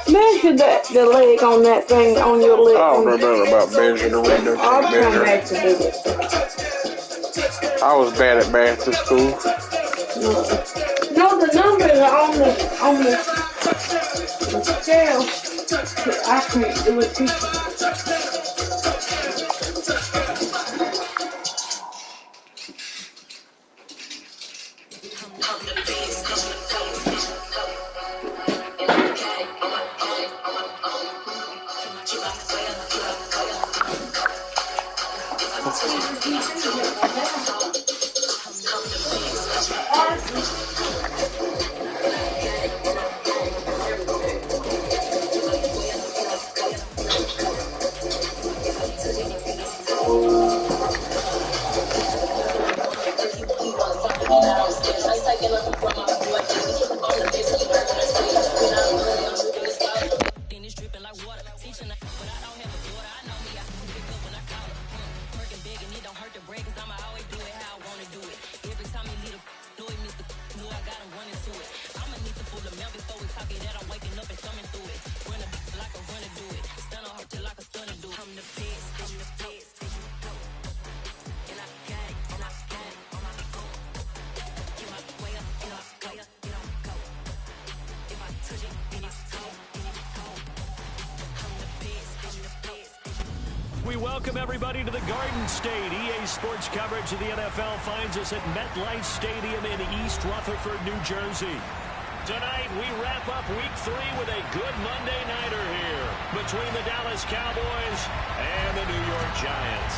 Measure the leg on that thing on your leg. I don't know nothing about measuring the window. I'll come back to do it. I was bad at math in school. No, the numbers are on the scale. I can't do it too. We welcome everybody to the Garden State. EA Sports coverage of the NFL finds us at MetLife Stadium in East Rutherford, New Jersey. Tonight, we wrap up Week 3 with a good Monday nighter here between the Dallas Cowboys and the New York Giants.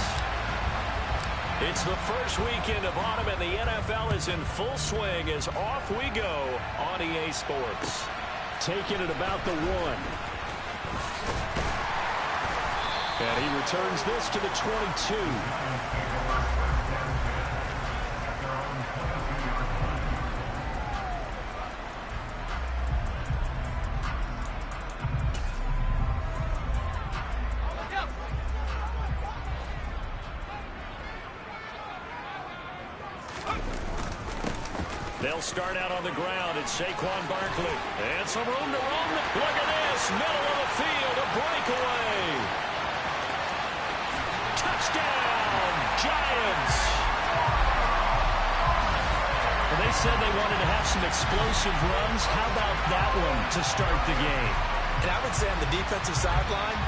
It's the first weekend of autumn, and the NFL is in full swing as off we go on EA Sports. Taking it about the 1. And he returns this to the 22. They'll start out on the ground. It's Saquon Barkley. And some room to run. Look at this. Middle of the field. A breakaway. Touchdown, Giants. Well, they said they wanted to have some explosive runs. How about that one to start the game? And I would say on the defensive sideline,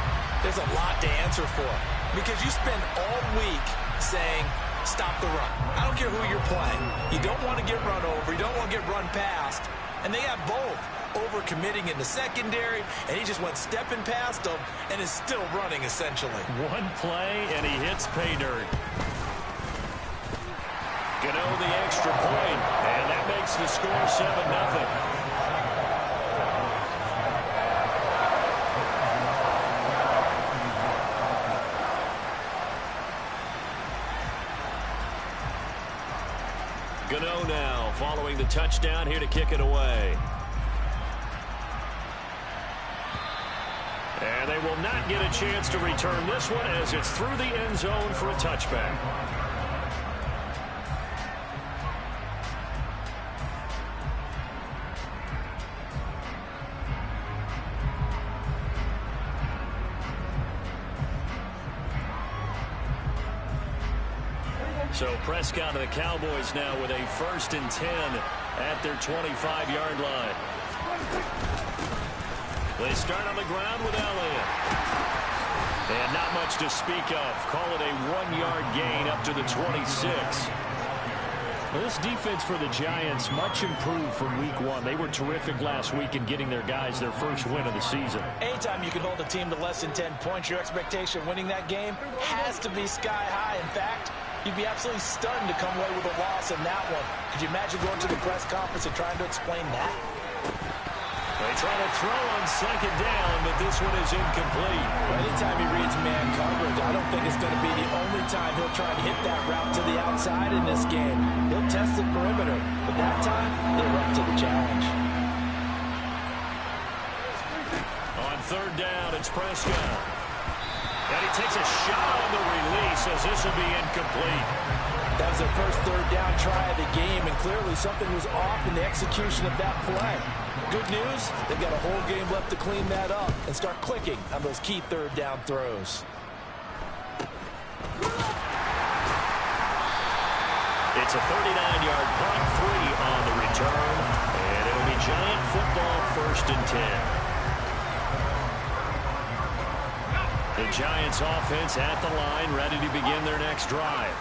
there's a lot to answer for. Because you spend all week saying, stop the run. I don't care who you're playing. You don't want to get run over. You don't want to get run past. And they have both. Over-committing in the secondary, and he just went stepping past them and is still running, essentially. One play, and he hits pay dirt. Gano the extra point, and that makes the score 7-0. Gano now following the touchdown here to kick it away. And they will not get a chance to return this one as it's through the end zone for a touchback. So Prescott and the Cowboys now with a 1st and 10 at their 25-yard line. They start on the ground with Elliott. And not much to speak of. Call it a 1-yard gain up to the 26. Well, this defense for the Giants much improved from week 1. They were terrific last week in getting their guys their first win of the season. Anytime you can hold a team to less than 10 points, your expectation winning that game has to be sky high. In fact, you'd be absolutely stunned to come away with a loss in that one. Could you imagine going to the press conference and trying to explain that? They try to throw on 2nd down, but this one is incomplete. Well, anytime he reads man coverage, I don't think it's going to be the only time he'll try to hit that route to the outside in this game. He'll test the perimeter, but that time, they're up to the challenge. On 3rd down, it's Prescott. And he takes a shot on the release as this will be incomplete. That was their first 3rd down try of the game, and clearly something was off in the execution of that play. Good news, they've got a whole game left to clean that up and start clicking on those key 3rd down throws. It's a 39-yard punt, 3 on the return, and it'll be Giant football 1st and 10. The Giants offense at the line, ready to begin their next drive.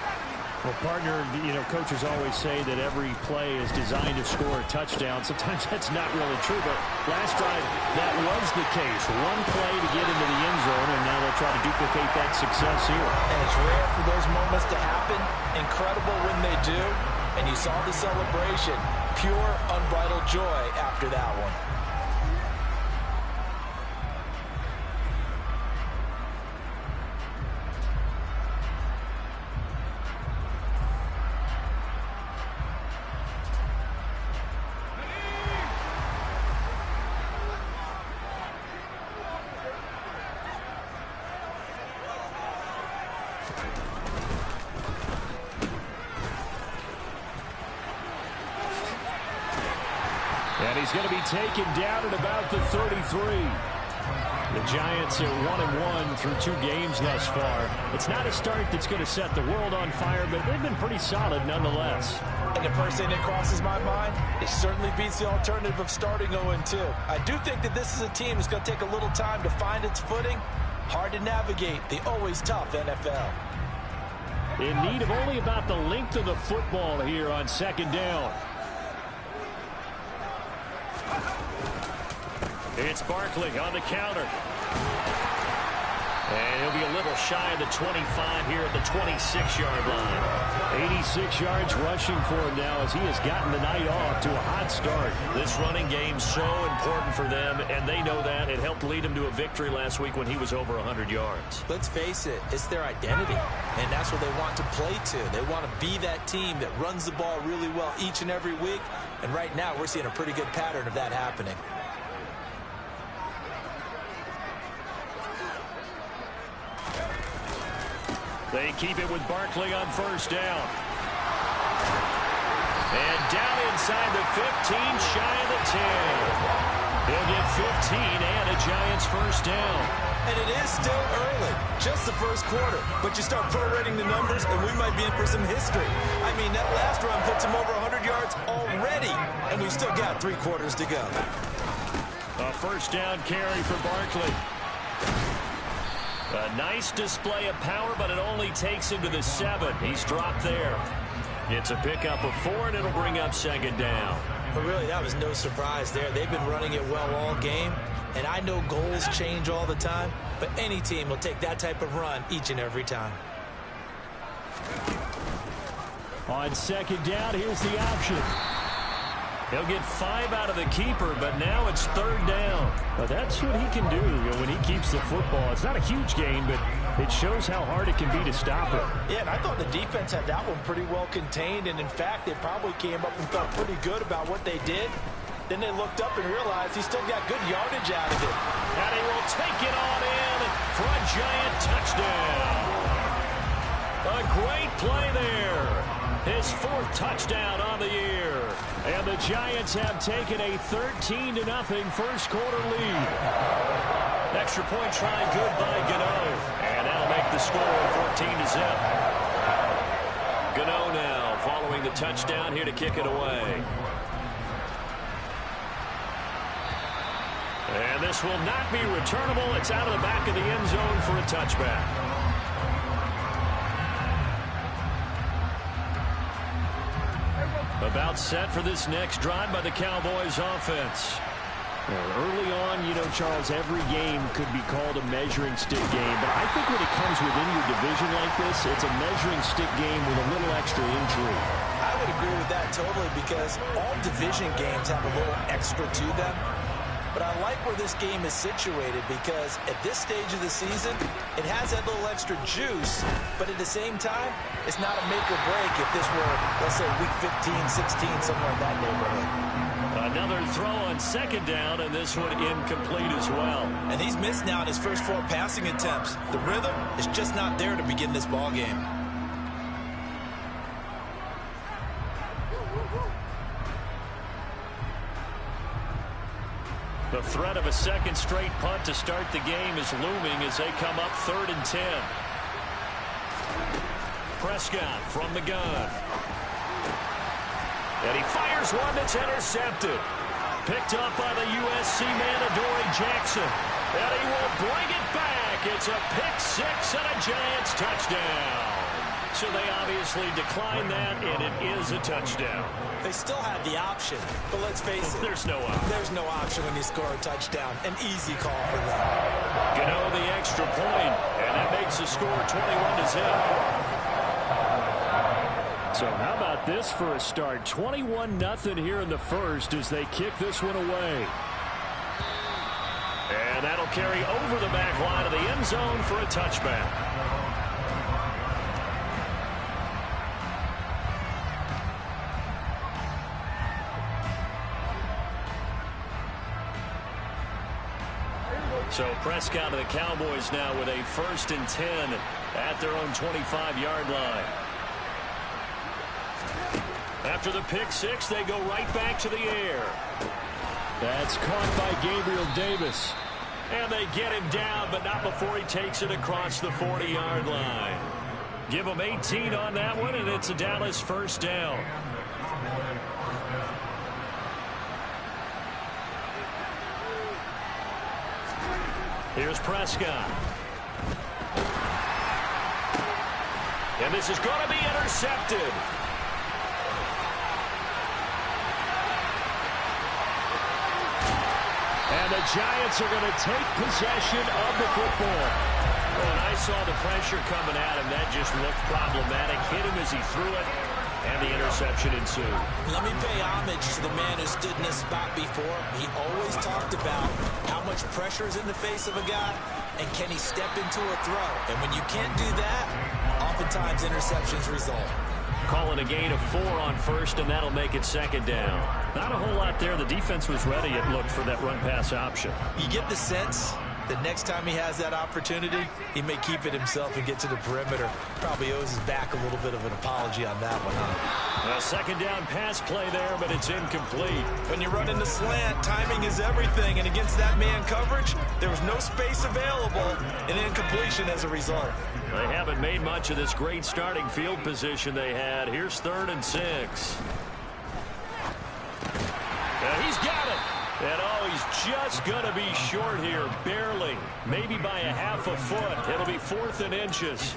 Well, partner, coaches always say that every play is designed to score a touchdown. Sometimes that's not really true, but last drive, that was the case. One play to get into the end zone, and now they'll try to duplicate that success here. And it's rare for those moments to happen. Incredible when they do. And you saw the celebration. Pure, unbridled joy after that one. And he's going to be taken down at about the 33. The Giants are 1-1 through 2 games thus far. It's not a start that's going to set the world on fire, but they've been pretty solid nonetheless. And the first thing that crosses my mind, it certainly beats the alternative of starting 0-2. I do think that this is a team that's going to take a little time to find its footing. Hard to navigate the always tough NFL. In need of only about the length of the football here on 2nd down. It's Barkley on the counter. And he'll be a little shy of the 25 here at the 26-yard line. 86 yards rushing for him now as he has gotten the night off to a hot start. This running game so important for them, and they know that. It helped lead them to a victory last week when he was over 100 yards. Let's face it, it's their identity, and that's what they want to play to. They want to be that team that runs the ball really well each and every week, and right now we're seeing a pretty good pattern of that happening. They keep it with Barkley on 1st down. And down inside the 15, shy of the 10. He'll get 15 and a Giants 1st down. And it is still early, just the first quarter. But you start prorating the numbers, and we might be in for some history. I mean, that last run puts him over 100 yards already, and we've still got 3 quarters to go. A 1st down carry for Barkley. A nice display of power, but it only takes him to the 7. He's dropped there. It's a pickup of 4, and it'll bring up 2nd down. But really, that was no surprise there. They've been running it well all game, and I know goals change all the time, but any team will take that type of run each and every time. On 2nd down, here's the option. He'll get 5 out of the keeper, but now it's 3rd down. But that's what he can do when he keeps the football. It's not a huge gain, but it shows how hard it can be to stop it. Yeah, and I thought the defense had that one pretty well contained, and in fact, they probably came up and felt pretty good about what they did. Then they looked up and realized he still got good yardage out of it. And he will take it on in for a Giant touchdown. A great play there. His 4th touchdown on the year. And the Giants have taken a 13-0 first quarter lead. Extra point try good by Gano. And that'll make the score 14-0. Gano now following the touchdown here to kick it away. And this will not be returnable. It's out of the back of the end zone for a touchback. About set for this next drive by the Cowboys offense. Early on, you know, Charles, every game could be called a measuring stick game. But I think when it comes within your division like this, it's a measuring stick game with a little extra intrigue. I would agree with that totally because all division games have a little extra to them. But I like where this game is situated because at this stage of the season, it has that little extra juice. But at the same time, it's not a make or break if this were, let's say, week 15, 16, somewhere in that neighborhood. Another throw on second down, and this one incomplete as well. And he's missed now in his first 4 passing attempts. The rhythm is just not there to begin this ball game. The threat of a second straight punt to start the game is looming as they come up 3rd and 10. Prescott from the gun. And he fires one that's intercepted. Picked up by the USC man, Adoree Jackson. And he will bring it back. It's a pick 6 and a Giants touchdown. So they obviously declined that, and it is a touchdown. They still had the option, but let's face it. There's no option. There's no option when you score a touchdown. An easy call for them. Gano the extra point, and that makes the score 21-0. So how about this for a start? 21-0 here in the first as they kick this one away. And that'll carry over the back line of the end zone for a touchback. So Prescott of the Cowboys now with a 1st and 10 at their own 25-yard line. After the pick 6, they go right back to the air. That's caught by Gabriel Davis. And they get him down, but not before he takes it across the 40-yard line. Give him 18 on that one, and it's a Dallas 1st down. Here's Prescott. And this is going to be intercepted. And the Giants are going to take possession of the football. When I saw the pressure coming at him, that just looked problematic. Hit him as he threw it, and the interception ensued. Let me pay homage to the man who stood in this spot before. He always talked about how much pressure is in the face of a guy, and can he step into a throw. And when you can't do that, oftentimes interceptions result. Calling a gain of 4 on 1st, and that'll make it 2nd down. Not a whole lot there. The defense was ready, it looked, for that run-pass option. You get the sense that next time he has that opportunity, he may keep it himself and get to the perimeter. Probably owes his back a little bit of an apology on that one, huh? A 2nd down pass play there, but it's incomplete. When you run in the slant, timing is everything, and against that man coverage, there was no space available, and incompletion as a result. They haven't made much of this great starting field position they had. Here's 3rd and 6. He's got it. And he's just going to be short here, barely. Maybe by a half a foot. It'll be 4th and inches.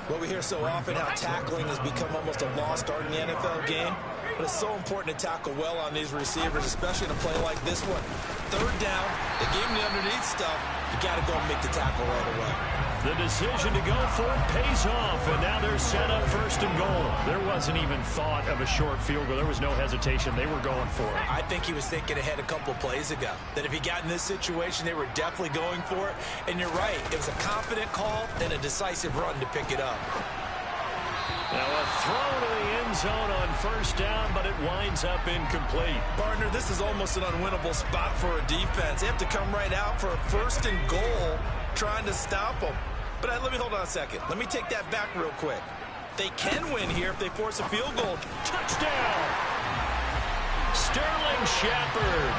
Well, we hear so often how tackling has become almost a lost art in the NFL game. But it's so important to tackle well on these receivers, especially in a play like this one. 3rd down, they gave him the underneath stuff. You got to go and make the tackle right away. The decision to go for it pays off, and now they're set up 1st and goal. There wasn't even thought of a short field goal. There was no hesitation. They were going for it. I think he was thinking ahead a couple of plays ago, that if he got in this situation, they were definitely going for it. And you're right, it was a confident call and a decisive run to pick it up. Now a throw to the end zone on 1st down, but it winds up incomplete. Partner, this is almost an unwinnable spot for a defense. They have to come right out for a 1st and goal, trying to stop them. But let me hold on a second. Let me take that back real quick. They can win here if they force a field goal. Touchdown! Sterling Shepard,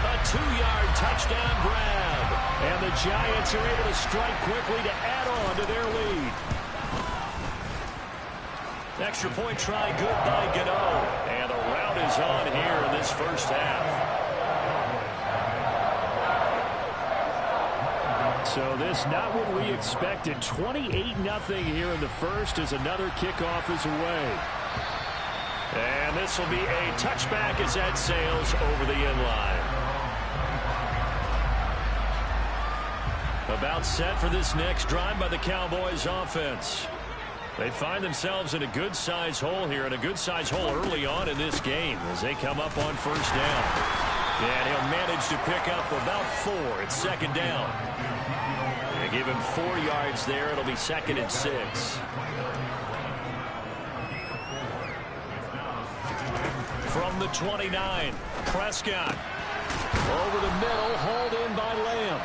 a 2-yard touchdown grab. And the Giants are able to strike quickly to add on to their lead. Extra point try good by Gano. And the rout is on here in this first half. So this not what we expected. 28-0 here in the first as another kickoff is away. And this will be a touchback as that sails over the inline. About set for this next drive by the Cowboys offense. They find themselves in a good-sized hole here, and a good-sized hole early on in this game as they come up on first down. And he'll manage to pick up about 4. It's second down. They give him 4 yards there. It'll be 2nd and 6. From the 29, Prescott. Over the middle, hauled in by Lamb.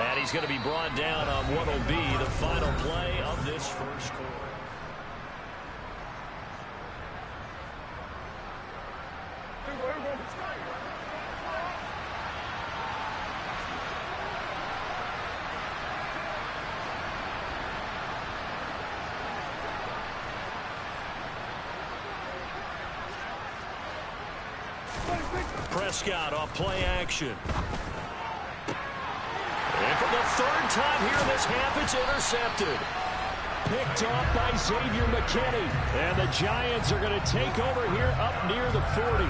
And he's going to be brought down on what will be the final play of this first quarter. Prescott off play action. And for the 3rd time here in this half, it's intercepted. Picked off by Xavier McKinney. And the Giants are going to take over here up near the 40.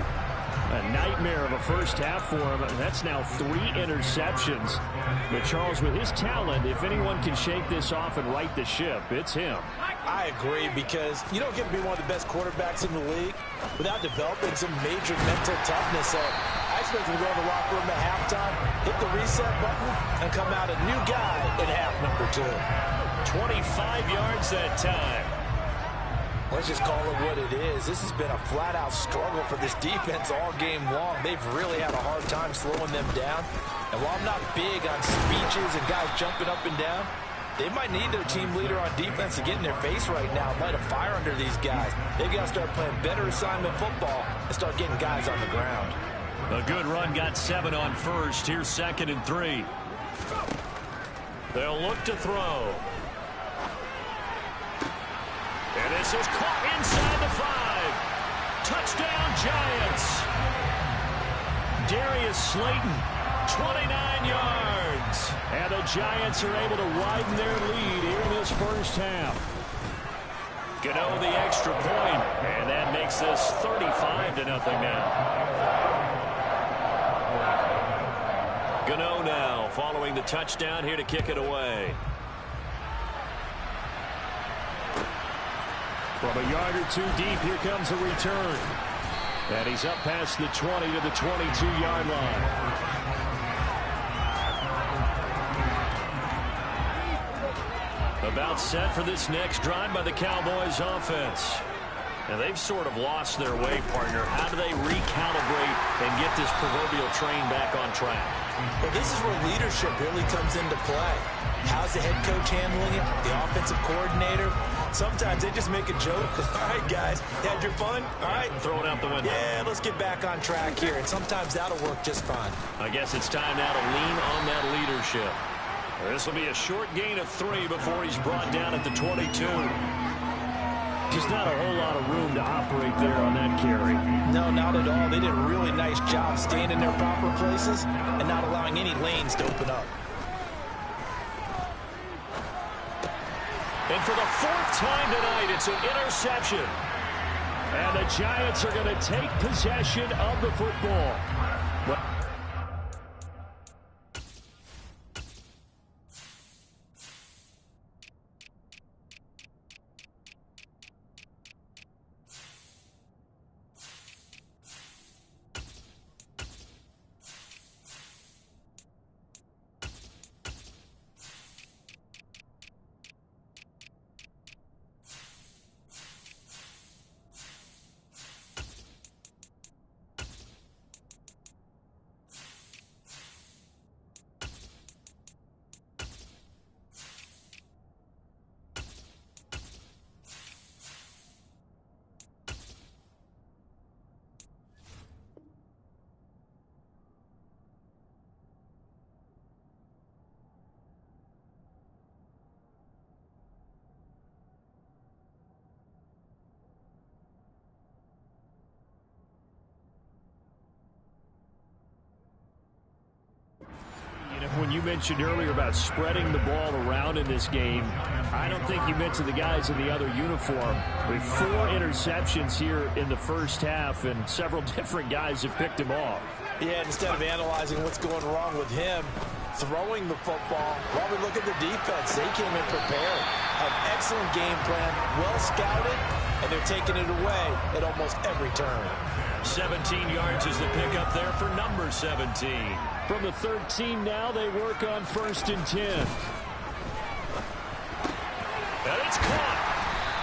A nightmare of a first half for him. That's now 3 interceptions. But Charles, with his talent, if anyone can shake this off and right the ship, it's him. I agree, because you don't get to be one of the best quarterbacks in the league without developing some major mental toughness. So I expect him to go in the locker room at halftime, hit the reset button, and come out a new guy in half number 2. 25 yards that time. Let's just call it what it is. This has been a flat-out struggle for this defense all game long. They've really had a hard time slowing them down. And while I'm not big on speeches and guys jumping up and down, they might need their team leader on defense to get in their face right now, light a fire under these guys. They've got to start playing better assignment football and start getting guys on the ground. A good run, got 7 on first. Here's 2nd and 3. They'll look to throw. And this is caught inside the 5. Touchdown, Giants. Darius Slayton, 29 yards. And the Giants are able to widen their lead here in this first half. Gano the extra point, and that makes this 35-0 now. Gano now following the touchdown here to kick it away. From a yard or 2 deep, here comes a return. And he's up past the 20 to the 22-yard line. About set for this next drive by the Cowboys offense. And they've sort of lost their way, partner. How do they recalibrate and get this proverbial train back on track? Well, this is where leadership really comes into play. How's the head coach handling it? The offensive coordinator? Sometimes they just make a joke. All right, guys, had your fun? All right. Throw it out the window. Yeah, let's get back on track here. And sometimes that'll work just fine. I guess it's time now to lean on that leadership. This will be a short gain of 3 before he's brought down at the 22. Just not a whole lot of room to operate there on that carry. No, not at all. They did a really nice job staying in their proper places and not allowing any lanes to open up. And for the 4th time tonight, it's an interception. And the Giants are going to take possession of the football. mentioned earlier about spreading the ball around in this game. I don't think you mentioned the guys in the other uniform. With 4 interceptions here in the first half, and several different guys have picked him off. Yeah, instead of analyzing what's going wrong with him, throwing the football, while we look at the defense, they came in prepared. Have excellent game plan, well scouted, and they're taking it away at almost every turn. 17 yards is the pickup there for number 17. From the 13 now, they work on 1st and 10. And it's caught.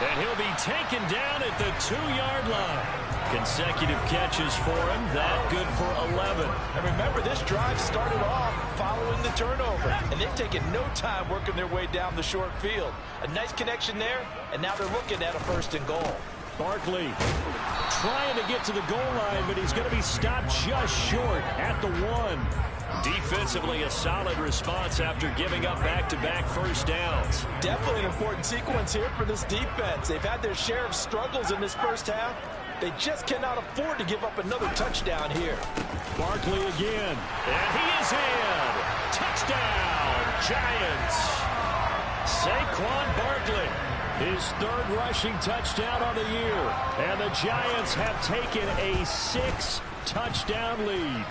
And he'll be taken down at the 2-yard line. Consecutive catches for him. That good for 11. And remember, this drive started off following the turnover. And they've taken no time working their way down the short field. A nice connection there, and now they're looking at a 1st and goal. Barkley trying to get to the goal line, but he's going to be stopped just short at the 1. Defensively, a solid response after giving up back-to-back first downs. Definitely an important sequence here for this defense. They've had their share of struggles in this first half. They just cannot afford to give up another touchdown here. Barkley again. And he is in. Touchdown, Giants. Saquon Barkley. His 3rd rushing touchdown on the year. And the Giants have taken a 6-touchdown lead.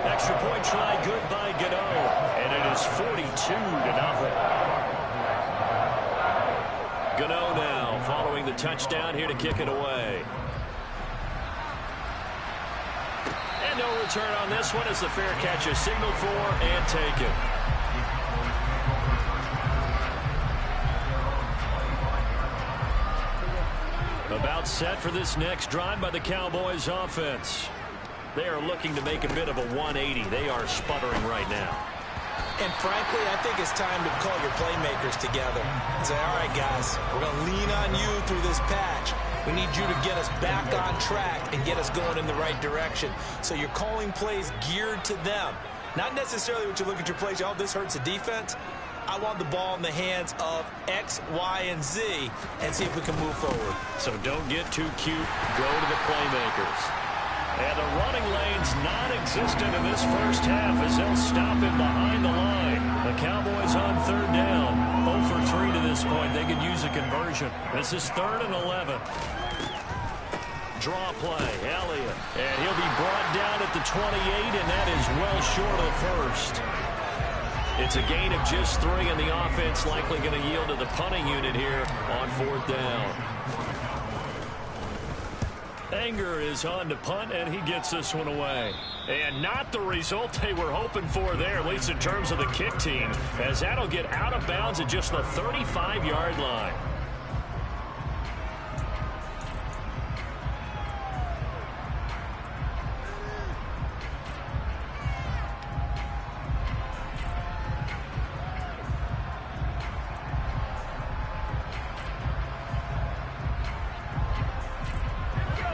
Extra point try good by Gano. And it is 42-0. Gano now following the touchdown here to kick it away. And no return on this one as the fair catch is signaled for and taken. About set for this next drive by the Cowboys offense. They are looking to make a bit of a 180. They are sputtering right now. And frankly, I think it's time to call your playmakers together and say, all right, guys, we're going to lean on you through this patch. We need you to get us back on track and get us going in the right direction. So you're calling plays geared to them. Not necessarily what you look at your plays, oh, this hurts the defense. I want the ball in the hands of X, Y, and Z and see if we can move forward. So don't get too cute. Go to the playmakers. And the running lane's non-existent in this first half as they'll stop him behind the line. The Cowboys on 3rd down. 0 for 3 to this point. They could use a conversion. This is 3rd and 11. Draw play, Elliott. And he'll be brought down at the 28, and that is well short of the 1st. It's a gain of just 3, and the offense likely going to yield to the punting unit here on 4th down. Anger is on to punt, and he gets this one away. And not the result they were hoping for there, at least in terms of the kick team, as that'll get out of bounds at just the 35-yard line.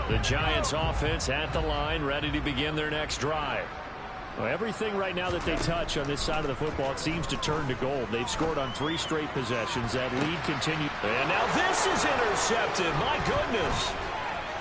The Giants offense at the line, ready to begin their next drive. Well, everything right now that they touch on this side of the football, it seems to turn to gold. They've scored on 3 straight possessions. That lead continues. And now this is intercepted. My goodness.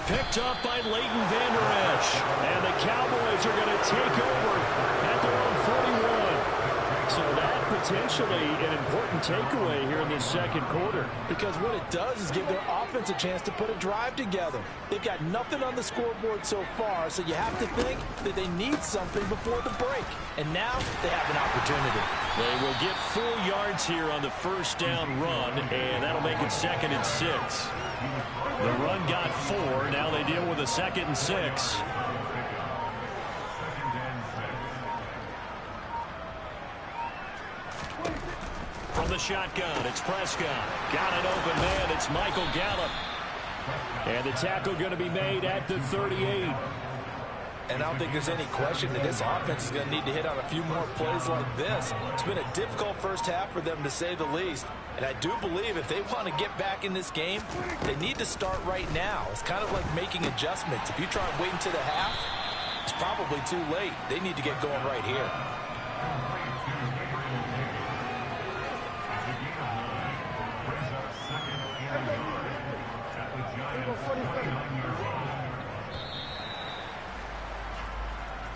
Picked up by Leighton Vander Esch. And the Cowboys are going to take over at their own 41. So that potentially an important takeaway here in this second quarter. Because what it does is give their offense a chance to put a drive together. They've got nothing on the scoreboard so far, so you have to think that they need something before the break. And now they have an opportunity. They will get 4 yards here on the first down run, and that'll make it 2nd and 6. The run got 4. Now they deal with a 2nd and 6. From the shotgun, it's Prescott. Got an open man. It's Michael Gallup. And the tackle going to be made at the 38. And I don't think there's any question that this offense is going to need to hit on a few more plays like this. It's been a difficult first half for them, to say the least. And I do believe if they want to get back in this game, they need to start right now. It's kind of like making adjustments. If you try and wait until the half, it's probably too late. They need to get going right here.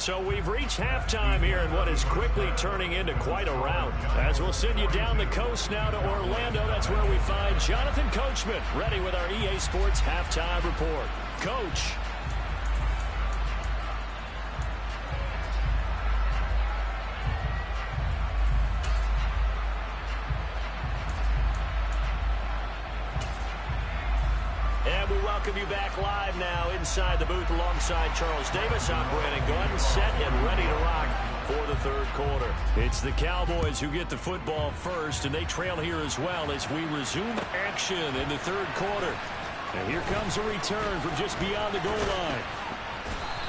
So we've reached halftime here in what is quickly turning into quite a rout. As we'll send you down the coast now to Orlando, that's where we find Jonathan Coachman ready with our EA Sports Halftime Report. Coach. And we welcome you back live now inside the booth alongside Charles Davis. I'm Brandon Gordon, set and ready to rock for the third quarter. It's the Cowboys who get the football first, and they trail here as well as we resume action in the third quarter. And here comes a return from just beyond the goal line.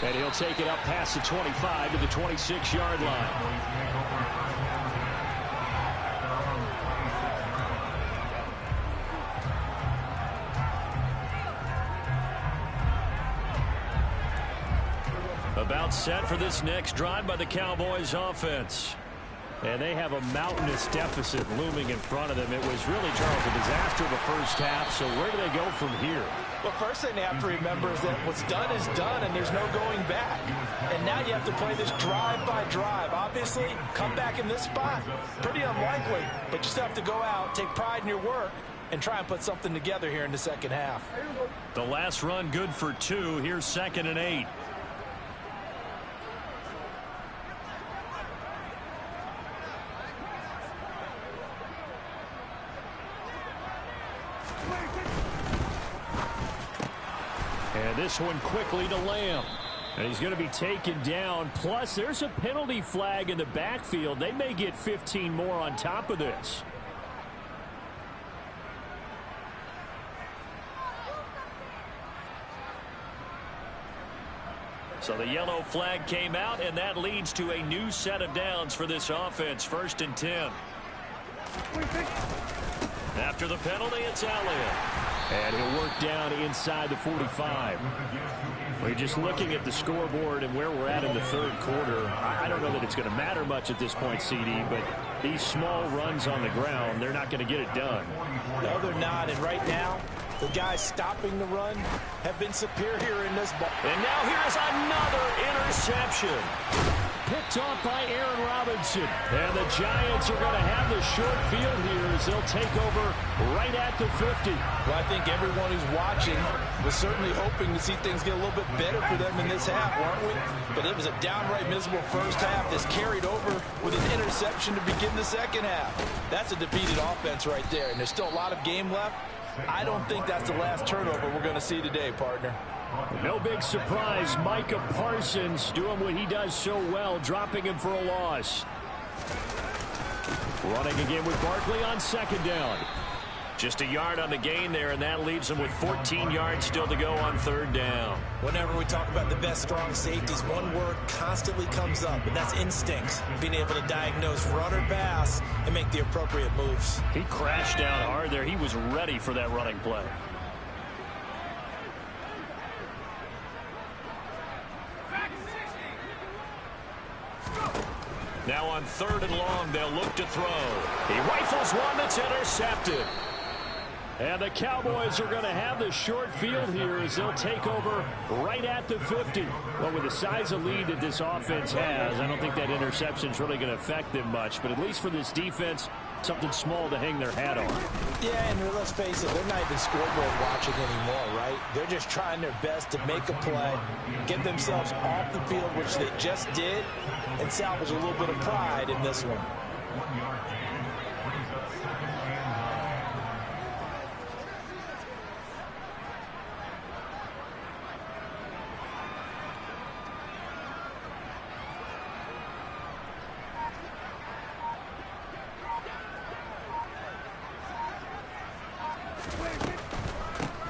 And he'll take it up past the 25 to the 26-yard line. About set for this next drive by the Cowboys offense. And they have a mountainous deficit looming in front of them. It was really, Charles, a disaster the first half. So where do they go from here? Well, first thing they have to remember is that what's done is done, and there's no going back. And now you have to play this drive by drive. Obviously, come back in this spot, pretty unlikely. But you still have to go out, take pride in your work, and try and put something together here in the second half. The last run good for 2. Here's 2nd and 8. And this one quickly to Lamb. And he's going to be taken down. Plus, there's a penalty flag in the backfield. They may get 15 more on top of this. So the yellow flag came out, and that leads to a new set of downs for this offense. 1st and 10. After the penalty, it's Elliott. And he'll work down inside the 45. We're just looking at the scoreboard and where we're at in the third quarter. I don't know that it's going to matter much at this point, CD, but these small runs on the ground, they're not going to get it done. No, they're not. And right now, the guys stopping the run have been superior in this ball. And now here's another interception. Picked off by Aaron Robinson. And the Giants are going to have the short field here as they'll take over right at the 50. Well, I think everyone who's watching was certainly hoping to see things get a little bit better for them in this half, weren't we? But it was a downright miserable first half that's carried over with an interception to begin the second half. That's a defeated offense right there, and there's still a lot of game left. I don't think that's the last turnover we're going to see today, partner. No big surprise. Micah Parsons doing what he does so well, dropping him for a loss. Running again with Barkley on 2nd down. Just a yard on the gain there, and that leaves him with 14 yards still to go on 3rd down. Whenever we talk about the best strong safeties, one word constantly comes up, and that's instincts. Being able to diagnose run or pass and make the appropriate moves. He crashed down hard there. He was ready for that running play. Now on 3rd and long, they'll look to throw. He rifles one that's intercepted. And the Cowboys are going to have the short field here as they'll take over right at the 50. Well, with the size of lead that this offense has, I don't think that interception is really going to affect them much. But at least for this defense, something small to hang their hat on. Yeah, and let's face it, they're not even scoreboard watching anymore, right? They're just trying their best to make a play, get themselves off the field, which they just did, and salvage a little bit of pride in this one.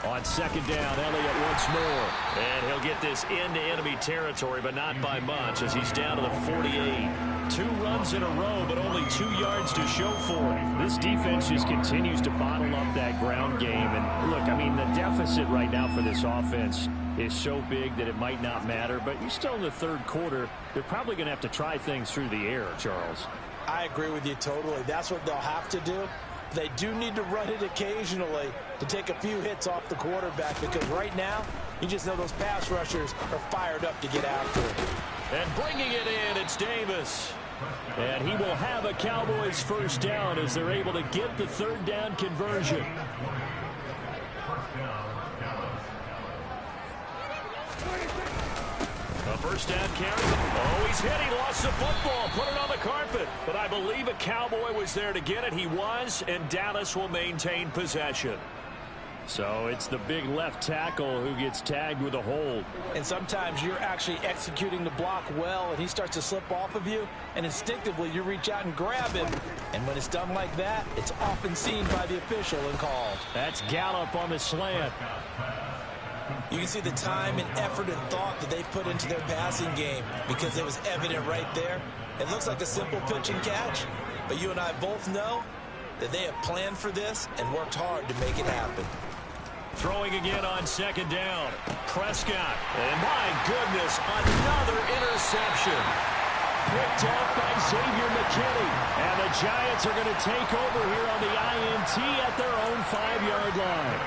On 2nd down, Elliott once more. And he'll get this into enemy territory, but not by much as he's down to the 48. 2 runs in a row, but only 2 yards to show for it. This defense just continues to bottle up that ground game. And look, I mean, the deficit right now for this offense is so big that it might not matter. But you're still in the third quarter. They're probably going to have to try things through the air, Charles. I agree with you totally. That's what they'll have to do. They do need to run it occasionally to take a few hits off the quarterback, because right now, you just know those pass rushers are fired up to get after it. And bringing it in, it's Davis. And he will have a Cowboys first down as they're able to get the third down conversion. A first down carry. Oh, he's hit. He lost the football. Put it on the carpet. But I believe a Cowboy was there to get it. He was, and Dallas will maintain possession. So it's the big left tackle who gets tagged with a hold. And sometimes you're actually executing the block well, and he starts to slip off of you, and instinctively you reach out and grab him. And when it's done like that, it's often seen by the official and called. That's Gallup on the slant. You can see the time and effort and thought that they put into their passing game, because it was evident right there. It looks like a simple pitch and catch, but you and I both know that they have planned for this and worked hard to make it happen. Throwing again on second down. Prescott. And my goodness, another interception. Picked off by Xavier McKinney. And the Giants are going to take over here on the INT at their own 5-yard line.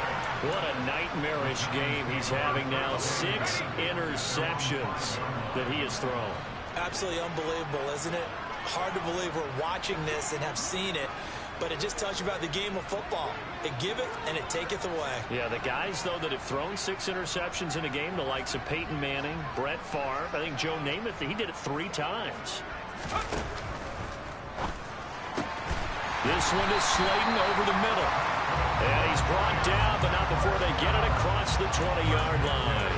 What a nightmarish game he's having now. 6 interceptions that he has thrown. Absolutely unbelievable, isn't it? Hard to believe we're watching this and have seen it. But it just tells you about the game of football. It giveth and it taketh away. Yeah, the guys, though, that have thrown 6 interceptions in a game, the likes of Peyton Manning, Brett Favre, I think Joe Namath, he did it 3 times. This one is Slayton over the middle. And he's brought down, but not before they get it across the 20-yard line.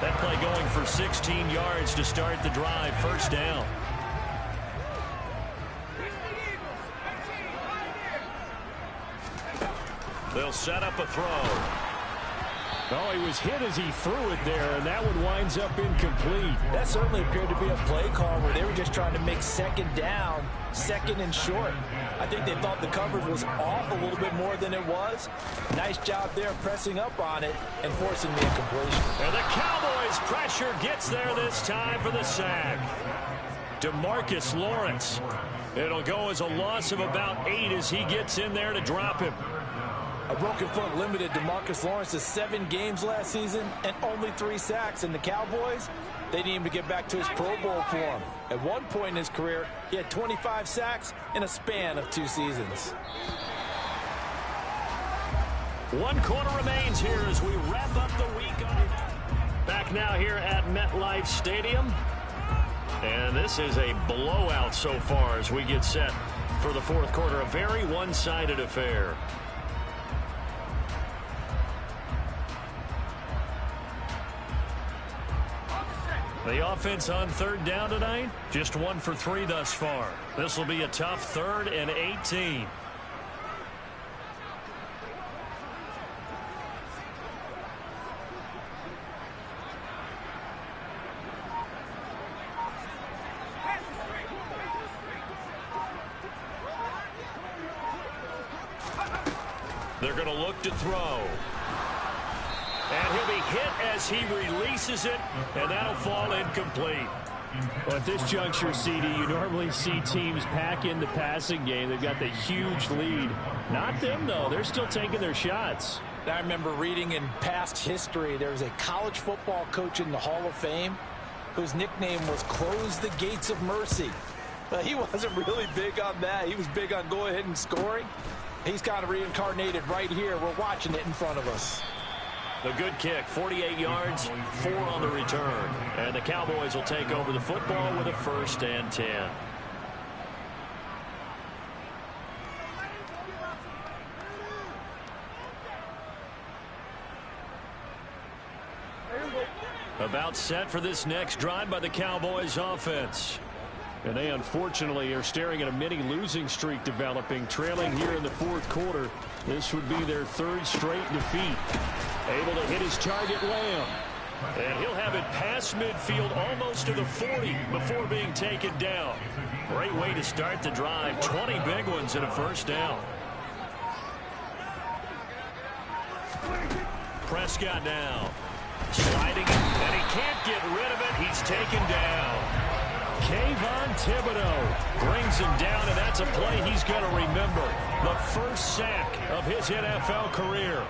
That play going for 16 yards to start the drive. First down. They'll set up a throw. Oh, he was hit as he threw it there, and that one winds up incomplete. That certainly appeared to be a play call where they were just trying to make second down, second and short. I think they thought the coverage was off a little bit more than it was. Nice job there pressing up on it and forcing the incompletion. And the Cowboys' pressure gets there this time for the sack. DeMarcus Lawrence. It'll go as a loss of about 8 as he gets in there to drop him. A broken foot limited DeMarcus Lawrence to 7 games last season and only 3 sacks. And the Cowboys, they need him to get back to his Pro Bowl form. At one point in his career, he had 25 sacks in a span of 2 seasons. 1 quarter remains here as we wrap up the week. Back now here at MetLife Stadium. And this is a blowout so far as we get set for the 4th quarter. A very one-sided affair. The offense on 3rd down tonight, just 1 for 3 thus far. This will be a tough 3rd and 18. They're going to look to throw. And he'll be hit as he releases it, and that'll fall incomplete. Well, at this juncture, CD, you normally see teams pack in the passing game. They've got the huge lead. Not them, though. They're still taking their shots. I remember reading in past history, there was a college football coach in the Hall of Fame whose nickname was Close the Gates of Mercy. But he wasn't really big on that. He was big on go ahead and scoring. He's kind of reincarnated right here. We're watching it in front of us. A good kick, 48 yards, 4 on the return. And the Cowboys will take over the football with a 1st and 10. About set for this next drive by the Cowboys offense. And they unfortunately are staring at a mini losing streak developing, trailing here in the 4th quarter. This would be their 3rd straight defeat. Able to hit his target, Lamb. And he'll have it past midfield almost to the 40 before being taken down. Great way to start the drive. 20 big ones and a 1st down. Prescott now. Sliding, and he can't get rid of it. He's taken down. Kayvon Thibodeaux brings him down, and that's a play he's going to remember. the first sack of his NFL career.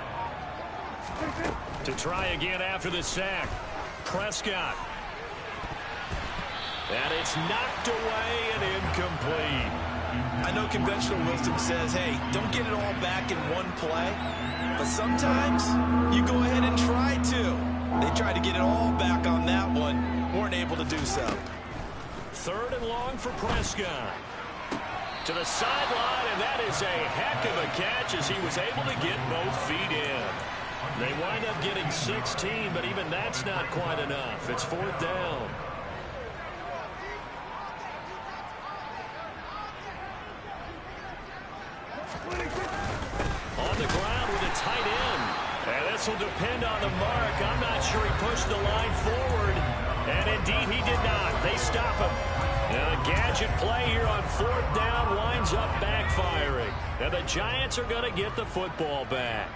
To try again after the sack, Prescott. And it's knocked away and incomplete. I know conventional wisdom says, hey, don't get it all back in one play. But sometimes you go ahead and try to. They tried to get it all back on that one. Weren't able to do so. 3rd and long for Prescott. To the sideline, and that is a heck of a catch as he was able to get both feet in. They wind up getting 16, but even that's not quite enough. It's 4th down. On the ground with a tight end. And this will depend on the mark. I'm not sure he pushed the line forward. And indeed he did not. They stop him. And a gadget play here on 4th down winds up backfiring. And the Giants are going to get the football back.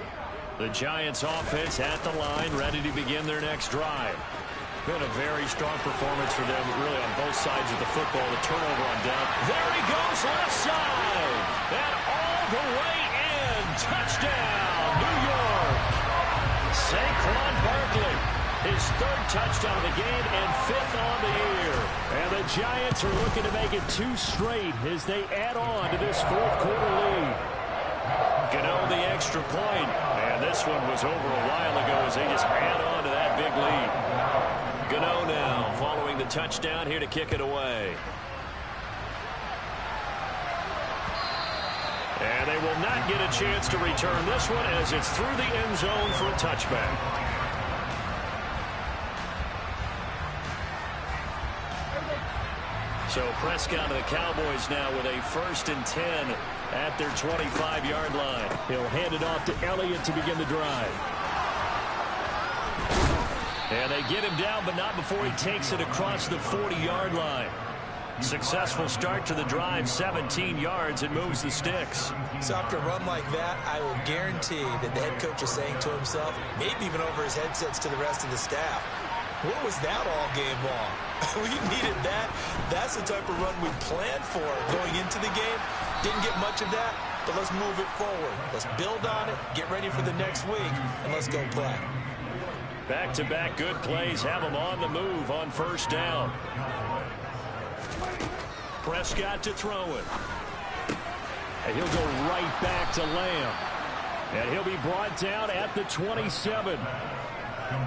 The Giants offense at the line, ready to begin their next drive. Been a very strong performance for them, really on both sides of the football. The turnover on down. There he goes, left side. And all the way in. Touchdown, New York. Saquon Barkley. His 3rd touchdown of the game and 5th on the year. And the Giants are looking to make it 2 straight as they add on to this 4th quarter lead. Gano the extra point. And this one was over a while ago as they just add on to that big lead. Gano now following the touchdown here to kick it away. And they will not get a chance to return this one as it's through the end zone for a touchback. So Prescott of the Cowboys now with a 1st and 10 at their 25-yard line. He'll hand it off to Elliott to begin the drive. And they get him down, but not before he takes it across the 40-yard line. Successful start to the drive, 17 yards, and moves the sticks. So after a run like that, I will guarantee that the head coach is saying to himself, maybe even over his headsets to the rest of the staff, what was that all game long? We needed that. That's the type of run we planned for going into the game. Didn't get much of that, but let's move it forward. Let's build on it, get ready for the next week, and let's go play. Back-to-back good plays have them on the move on 1st down. Prescott to throw it. And he'll go right back to Lamb. And he'll be brought down at the 27.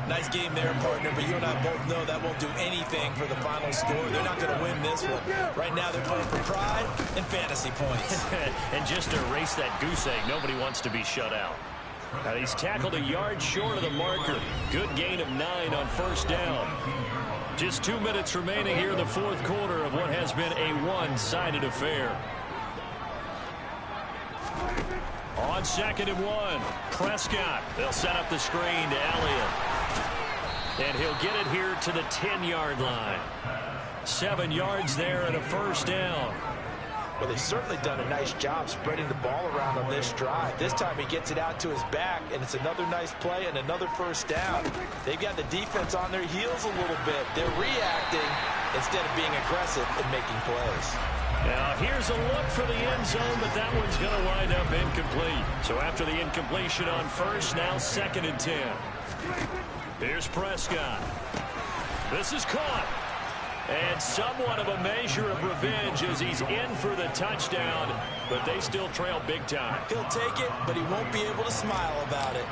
Nice game there, partner, but you and I both know that won't do anything for the final score. They're not going to win this one. Right now they're playing for pride and fantasy points. And just to erase that goose egg, nobody wants to be shut out. Now he's tackled a yard short of the marker. Good gain of 9 on 1st down. Just 2 minutes remaining here in the 4th quarter of what has been a one-sided affair. On 2nd and 1, Prescott. They'll set up the screen to Elliott. And he'll get it here to the 10-yard line. 7 yards there and a 1st down. Well, they've certainly done a nice job spreading the ball around on this drive. This time he gets it out to his back, and it's another nice play and another 1st down. They've got the defense on their heels a little bit. They're reacting instead of being aggressive and making plays. Now, here's a look for the end zone, but that one's going to wind up incomplete. So after the incompletion on 1st, now 2nd and 10. Here's Prescott. This is caught. And somewhat of a measure of revenge as he's in for the touchdown, but they still trail big time. He'll take it, but he won't be able to smile about it.